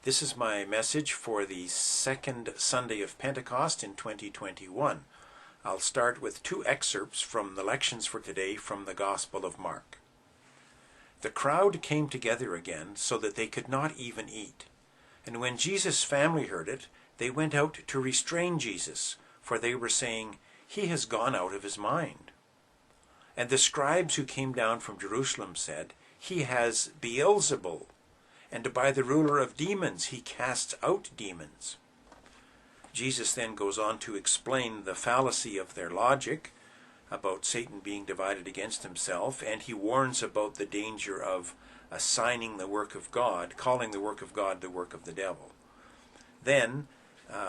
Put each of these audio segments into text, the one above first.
This is my message for the second Sunday of Pentecost in 2021. I'll start with two excerpts from the lections for today from the Gospel of Mark. The crowd came together again so that they could not even eat. And when Jesus' family heard it, they went out to restrain Jesus, for they were saying, "He has gone out of his mind." And the scribes who came down from Jerusalem said, "He has Beelzebul, and by the ruler of demons he casts out demons." Jesus then goes on to explain the fallacy of their logic about Satan being divided against himself, and he warns about the danger of assigning the work of God, calling the work of God the work of the devil. Then,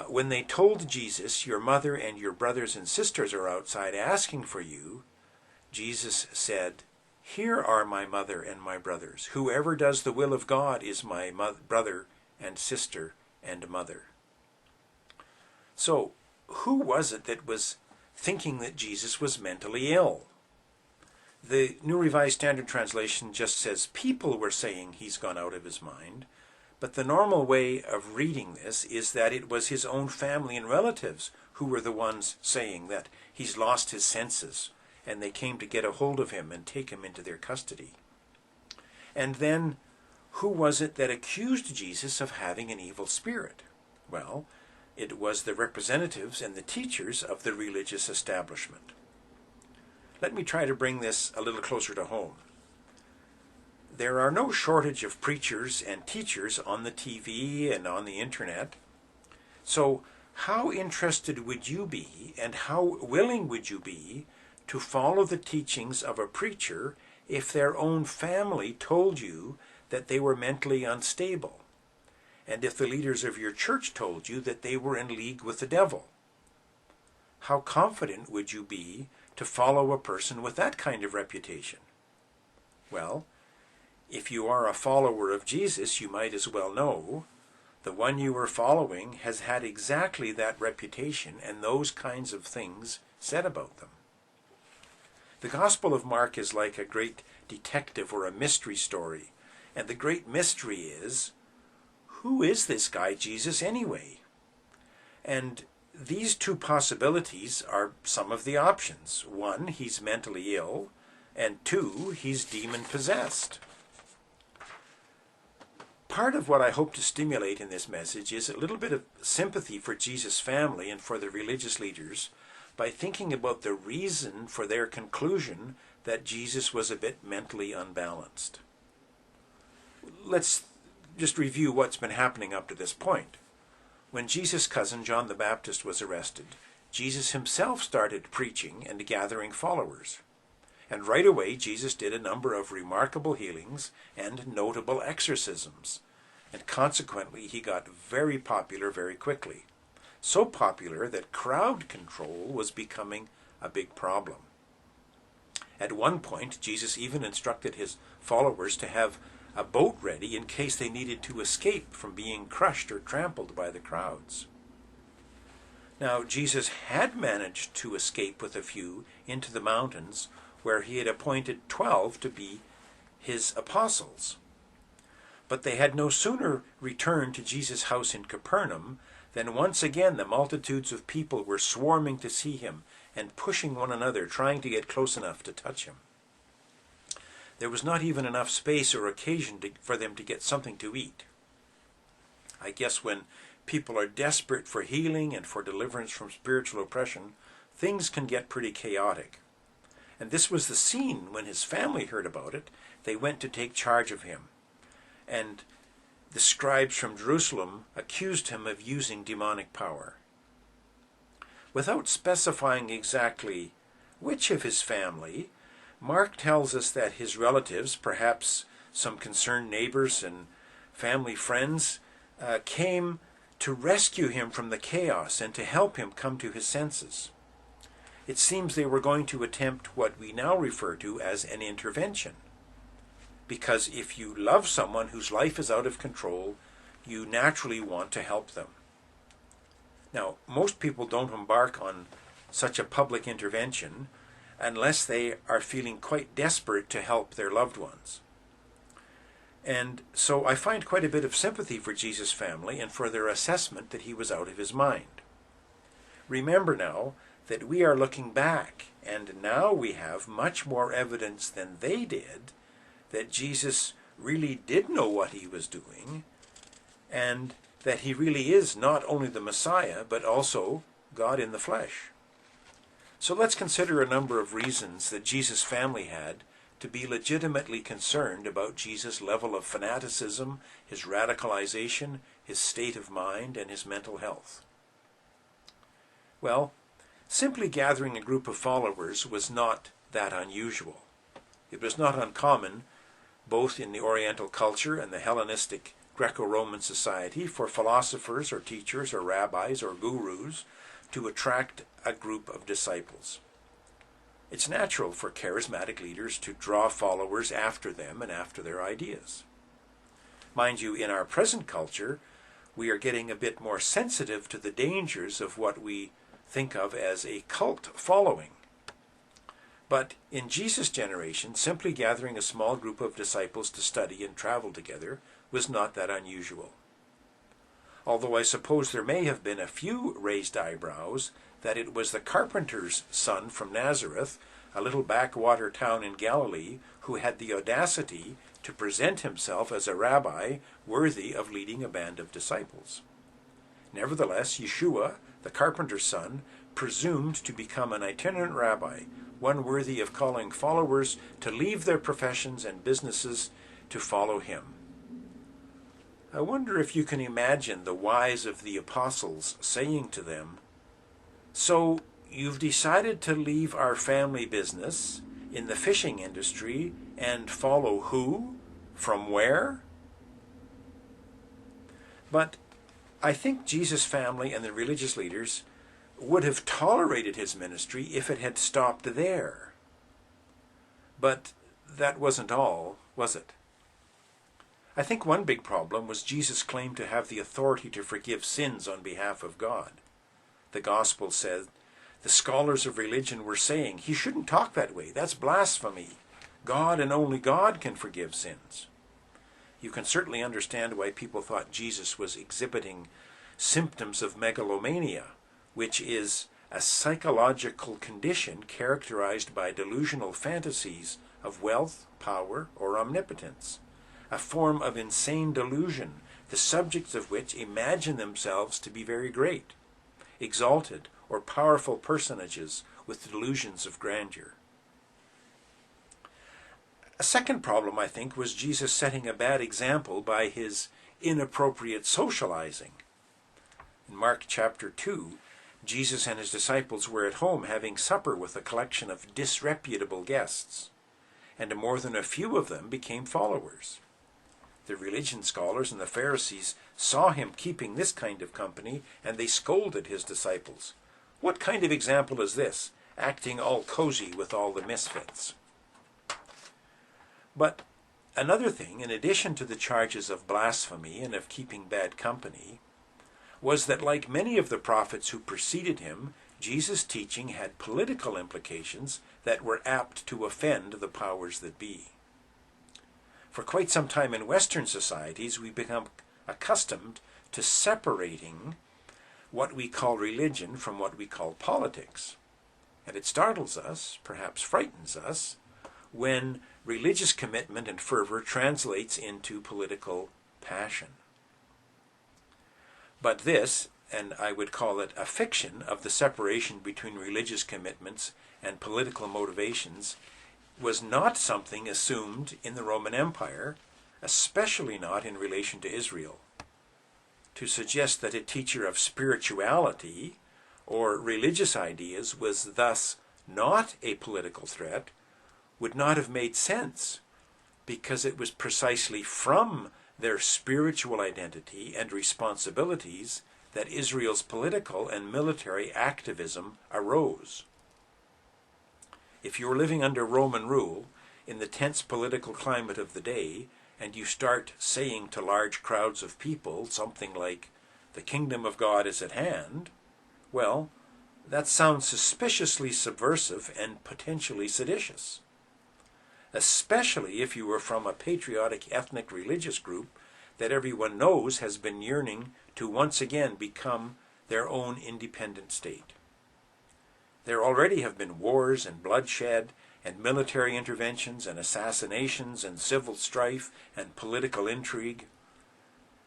when they told Jesus, "Your mother and your brothers and sisters are outside asking for you," Jesus said, "Here are my mother and my brothers. Whoever does the will of God is my brother and sister and mother." So, who was it that was thinking that Jesus was mentally ill? The New Revised Standard Translation just says people were saying he's gone out of his mind, but the normal way of reading this is that it was his own family and relatives who were the ones saying that he's lost his senses, and they came to get a hold of him and take him into their custody. And then, who was it that accused Jesus of having an evil spirit? Well, it was the representatives and the teachers of the religious establishment. Let me try to bring this a little closer to home. There are no shortage of preachers and teachers on the TV and on the internet. So, how interested would you be and how willing would you be to follow the teachings of a preacher if their own family told you that they were mentally unstable, and if the leaders of your church told you that they were in league with the devil? How confident would you be to follow a person with that kind of reputation? Well, if you are a follower of Jesus, you might as well know the one you are following has had exactly that reputation and those kinds of things said about them. The Gospel of Mark is like a great detective or a mystery story, and the great mystery is, who is this guy Jesus anyway? And these two possibilities are some of the options. One, he's mentally ill, and two, he's demon-possessed. Part of what I hope to stimulate in this message is a little bit of sympathy for Jesus' family and for the religious leaders by thinking about the reason for their conclusion that Jesus was a bit mentally unbalanced. Let's just review what's been happening up to this point. When Jesus' cousin John the Baptist was arrested, Jesus himself started preaching and gathering followers. And right away, Jesus did a number of remarkable healings and notable exorcisms. And consequently, he got very popular very quickly. So popular that crowd control was becoming a big problem. At one point, Jesus even instructed his followers to have a boat ready in case they needed to escape from being crushed or trampled by the crowds. Now, Jesus had managed to escape with a few into the mountains where he had appointed 12 to be his apostles. But they had no sooner returned to Jesus' house in Capernaum than once again the multitudes of people were swarming to see him and pushing one another, trying to get close enough to touch him. There was not even enough space or occasion for them to get something to eat. I guess when people are desperate for healing and for deliverance from spiritual oppression, things can get pretty chaotic. And this was the scene when his family heard about it. They went to take charge of him. And the scribes from Jerusalem accused him of using demonic power. Without specifying exactly which of his family, Mark tells us that his relatives, perhaps some concerned neighbors and family friends, came to rescue him from the chaos and to help him come to his senses. It seems they were going to attempt what we now refer to as an intervention. Because if you love someone whose life is out of control, you naturally want to help them. Now, most people don't embark on such a public intervention unless they are feeling quite desperate to help their loved ones. And so I find quite a bit of sympathy for Jesus' family and for their assessment that he was out of his mind. Remember now that we are looking back, and now we have much more evidence than they did that Jesus really did know what he was doing, and that he really is not only the Messiah, but also God in the flesh. So let's consider a number of reasons that Jesus' family had to be legitimately concerned about Jesus' level of fanaticism, his radicalization, his state of mind, and his mental health. Well, simply gathering a group of followers was not that unusual. It was not uncommon, both in the Oriental culture and the Hellenistic Greco-Roman society, for philosophers or teachers or rabbis or gurus to attract a group of disciples. It's natural for charismatic leaders to draw followers after them and after their ideas. Mind you, in our present culture, we are getting a bit more sensitive to the dangers of what we think of as a cult following. But in Jesus' generation, simply gathering a small group of disciples to study and travel together was not that unusual. Although I suppose there may have been a few raised eyebrows that it was the carpenter's son from Nazareth, a little backwater town in Galilee, who had the audacity to present himself as a rabbi worthy of leading a band of disciples. Nevertheless, Yeshua, the carpenter's son, presumed to become an itinerant rabbi, one worthy of calling followers to leave their professions and businesses to follow him. I wonder if you can imagine the wise of the apostles saying to them, "So you've decided to leave our family business in the fishing industry and follow who? From where?" But I think Jesus' family and the religious leaders would have tolerated his ministry if it had stopped there. But that wasn't all, was it? I think one big problem was Jesus' claim to have the authority to forgive sins on behalf of God. The gospel said the scholars of religion were saying, he shouldn't talk that way. That's blasphemy. God and only God can forgive sins. You can certainly understand why people thought Jesus was exhibiting symptoms of megalomania, which is a psychological condition characterized by delusional fantasies of wealth, power, or omnipotence, a form of insane delusion, the subjects of which imagine themselves to be very great, exalted, or powerful personages with delusions of grandeur. A second problem, I think, was Jesus setting a bad example by his inappropriate socializing. In Mark chapter 2, Jesus and his disciples were at home having supper with a collection of disreputable guests, and more than a few of them became followers. The religion scholars and the Pharisees saw him keeping this kind of company, and they scolded his disciples. What kind of example is this, acting all cozy with all the misfits? But another thing, in addition to the charges of blasphemy and of keeping bad company, was that like many of the prophets who preceded him, Jesus' teaching had political implications that were apt to offend the powers that be. For quite some time in Western societies, we become accustomed to separating what we call religion from what we call politics. And it startles us, perhaps frightens us, when religious commitment and fervor translates into political passion. But this, and I would call it a fiction of the separation between religious commitments and political motivations, was not something assumed in the Roman Empire, especially not in relation to Israel. To suggest that a teacher of spirituality or religious ideas was thus not a political threat would not have made sense, because it was precisely from their spiritual identity and responsibilities that Israel's political and military activism arose. If you were living under Roman rule, in the tense political climate of the day, and you start saying to large crowds of people something like, "The kingdom of God is at hand," well, that sounds suspiciously subversive and potentially seditious. especially if you were from a patriotic ethnic religious group that everyone knows has been yearning to once again become their own independent state. There already have been wars and bloodshed and military interventions and assassinations and civil strife and political intrigue.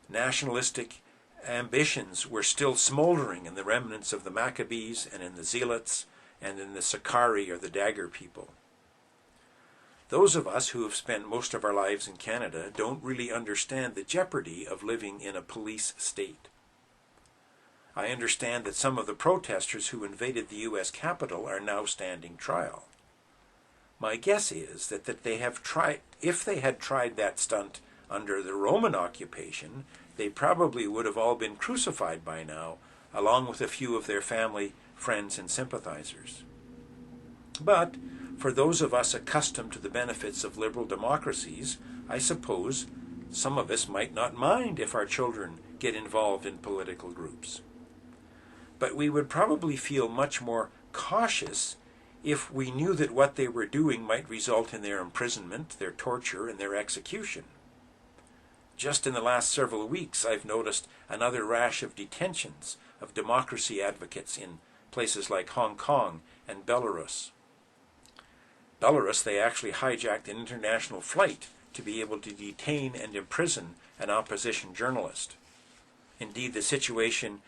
Nationalistic ambitions were still smoldering in the remnants of the Maccabees and in the Zealots and in the Sicarii or the Dagger people. Those of us who have spent most of our lives in Canada don't really understand the jeopardy of living in a police state. I understand that some of the protesters who invaded the U.S. Capitol are now standing trial. My guess is that if they had tried that stunt under the Roman occupation, they probably would have all been crucified by now, along with a few of their family, friends, and sympathizers. But for those of us accustomed to the benefits of liberal democracies, I suppose some of us might not mind if our children get involved in political groups. But we would probably feel much more cautious if we knew that what they were doing might result in their imprisonment, their torture, and their execution. Just in the last several weeks, I've noticed another rash of detentions of democracy advocates in places like Hong Kong and Belarus. Belarus, they actually hijacked an international flight to be able to detain and imprison an opposition journalist. Indeed, the situation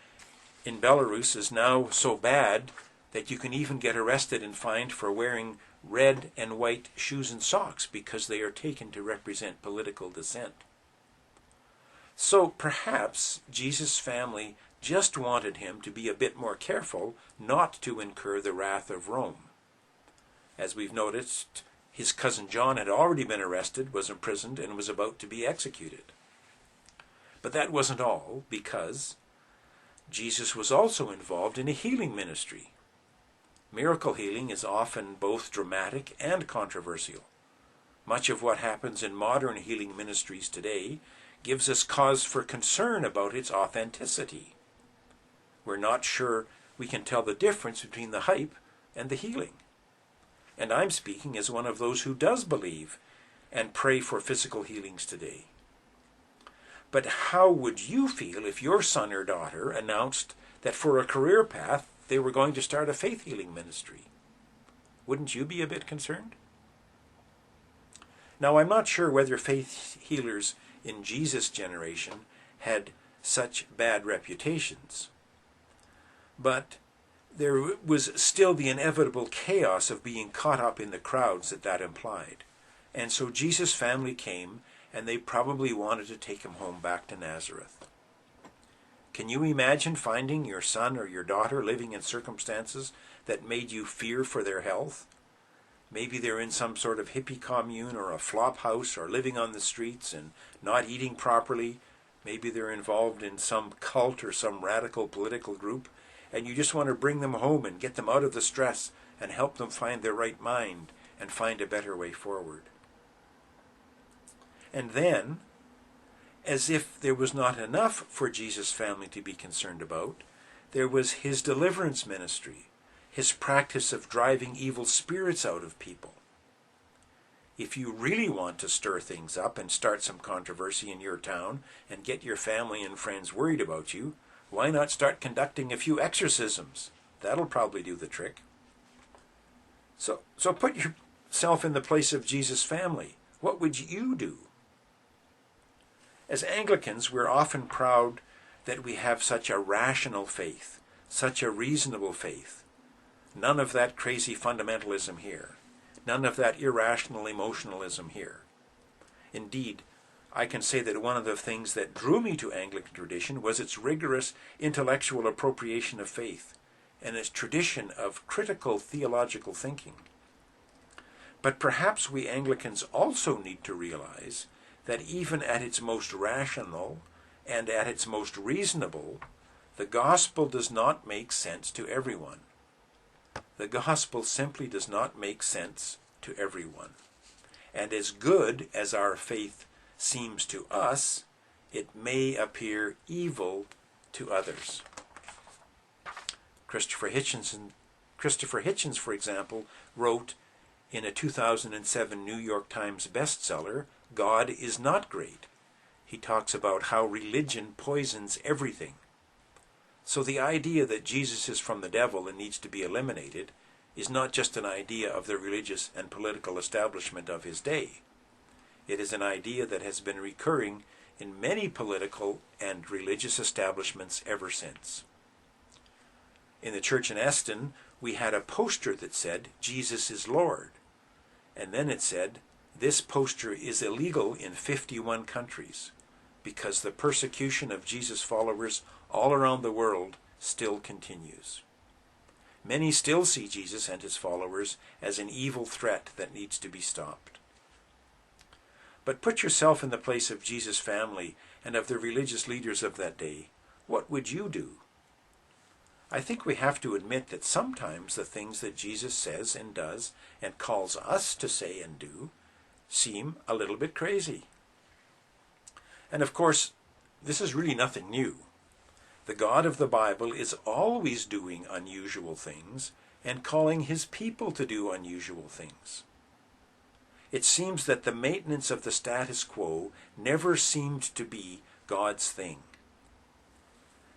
in Belarus is now so bad that you can even get arrested and fined for wearing red and white shoes and socks because they are taken to represent political dissent. So perhaps Jesus' family just wanted him to be a bit more careful not to incur the wrath of Rome. As we've noticed, his cousin John had already been arrested, was imprisoned, and was about to be executed. But that wasn't all, because Jesus was also involved in a healing ministry. Miracle healing is often both dramatic and controversial. Much of what happens in modern healing ministries today gives us cause for concern about its authenticity. We're not sure we can tell the difference between the hype and the healing. And I'm speaking as one of those who does believe and pray for physical healings today. But how would you feel if your son or daughter announced that for a career path they were going to start a faith healing ministry? Wouldn't you be a bit concerned? Now, I'm not sure whether faith healers in Jesus' generation had such bad reputations, but there was still the inevitable chaos of being caught up in the crowds that implied. And so Jesus' family came, and they probably wanted to take him home back to Nazareth. Can you imagine finding your son or your daughter living in circumstances that made you fear for their health? Maybe they're in some sort of hippie commune or a flop house or living on the streets and not eating properly. Maybe they're involved in some cult or some radical political group, and you just want to bring them home and get them out of the stress and help them find their right mind and find a better way forward. And then, as if there was not enough for Jesus' family to be concerned about, there was his deliverance ministry, his practice of driving evil spirits out of people. If you really want to stir things up and start some controversy in your town and get your family and friends worried about you, why not start conducting a few exorcisms? That'll probably do the trick. So put yourself in the place of Jesus' family. What would you do? As Anglicans, we're often proud that we have such a rational faith, such a reasonable faith. None of that crazy fundamentalism here. None of that irrational emotionalism here. Indeed, I can say that one of the things that drew me to Anglican tradition was its rigorous intellectual appropriation of faith and its tradition of critical theological thinking. But perhaps we Anglicans also need to realize that even at its most rational and at its most reasonable, the gospel does not make sense to everyone. The gospel simply does not make sense to everyone. And as good as our faith seems to us, it may appear evil to others. Christopher Hitchens, for example, wrote In a 2007 New York Times bestseller, God is Not Great, he talks about how religion poisons everything. So the idea that Jesus is from the devil and needs to be eliminated is not just an idea of the religious and political establishment of his day. It is an idea that has been recurring in many political and religious establishments ever since. In the church in Eston, we had a poster that said, "Jesus is Lord." And then it said, "This poster is illegal in 51 countries because the persecution of Jesus' followers all around the world still continues." Many still see Jesus and his followers as an evil threat that needs to be stopped. But put yourself in the place of Jesus' family and of the religious leaders of that day. What would you do? I think we have to admit that sometimes the things that Jesus says and does and calls us to say and do seem a little bit crazy. And of course, this is really nothing new. The God of the Bible is always doing unusual things and calling his people to do unusual things. It seems that the maintenance of the status quo never seemed to be God's thing.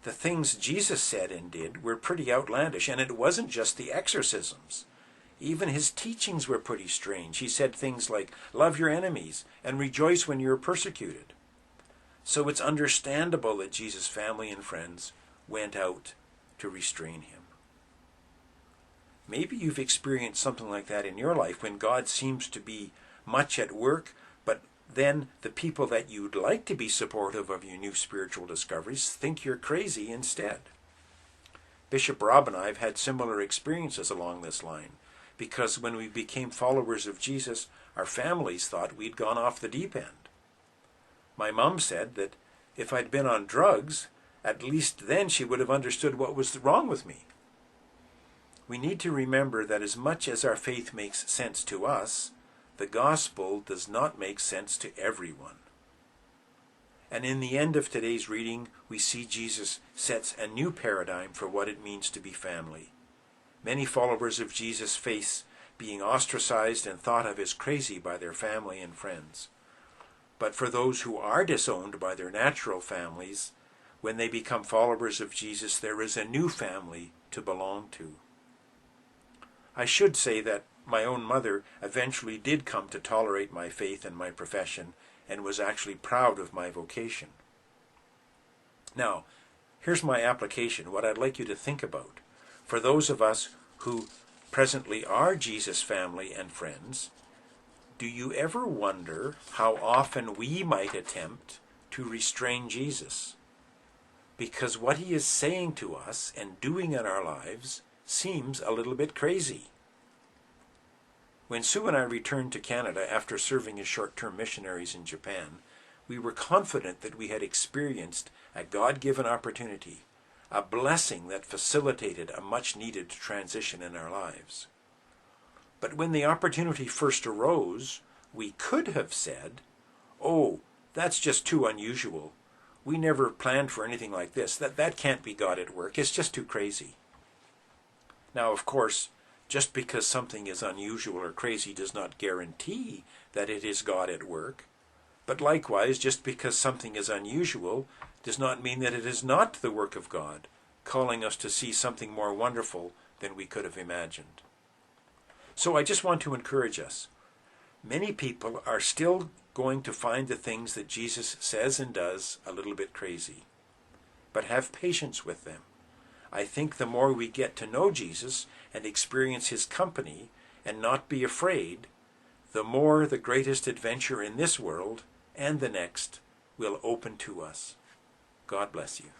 The things Jesus said and did were pretty outlandish, and it wasn't just the exorcisms. Even his teachings were pretty strange. He said things like, "Love your enemies and rejoice when you're persecuted." So it's understandable that Jesus' family and friends went out to restrain him. Maybe you've experienced something like that in your life when God seems to be much at work, but then the people that you'd like to be supportive of your new spiritual discoveries think you're crazy instead. Bishop Rob and I have had similar experiences along this line, because when we became followers of Jesus, our families thought we'd gone off the deep end. My mom said that if I'd been on drugs, at least then she would have understood what was wrong with me. We need to remember that as much as our faith makes sense to us, the gospel does not make sense to everyone. And in the end of today's reading, we see Jesus sets a new paradigm for what it means to be family. Many followers of Jesus face being ostracized and thought of as crazy by their family and friends. But for those who are disowned by their natural families, when they become followers of Jesus, there is a new family to belong to. I should say that my own mother eventually did come to tolerate my faith and my profession and was actually proud of my vocation. Now, here's my application, what I'd like you to think about. For those of us who presently are Jesus' family and friends, do you ever wonder how often we might attempt to restrain Jesus? Because what he is saying to us and doing in our lives seems a little bit crazy. When Sue and I returned to Canada after serving as short-term missionaries in Japan, we were confident that we had experienced a God-given opportunity, a blessing that facilitated a much-needed transition in our lives. But when the opportunity first arose, we could have said, "Oh, that's just too unusual. We never planned for anything like this. That can't be God at work. It's just too crazy." Now, of course, just because something is unusual or crazy does not guarantee that it is God at work. But likewise, just because something is unusual does not mean that it is not the work of God, calling us to see something more wonderful than we could have imagined. So I just want to encourage us. Many people are still going to find the things that Jesus says and does a little bit crazy. But have patience with them. I think the more we get to know Jesus and experience his company and not be afraid, the more the greatest adventure in this world and the next will open to us. God bless you.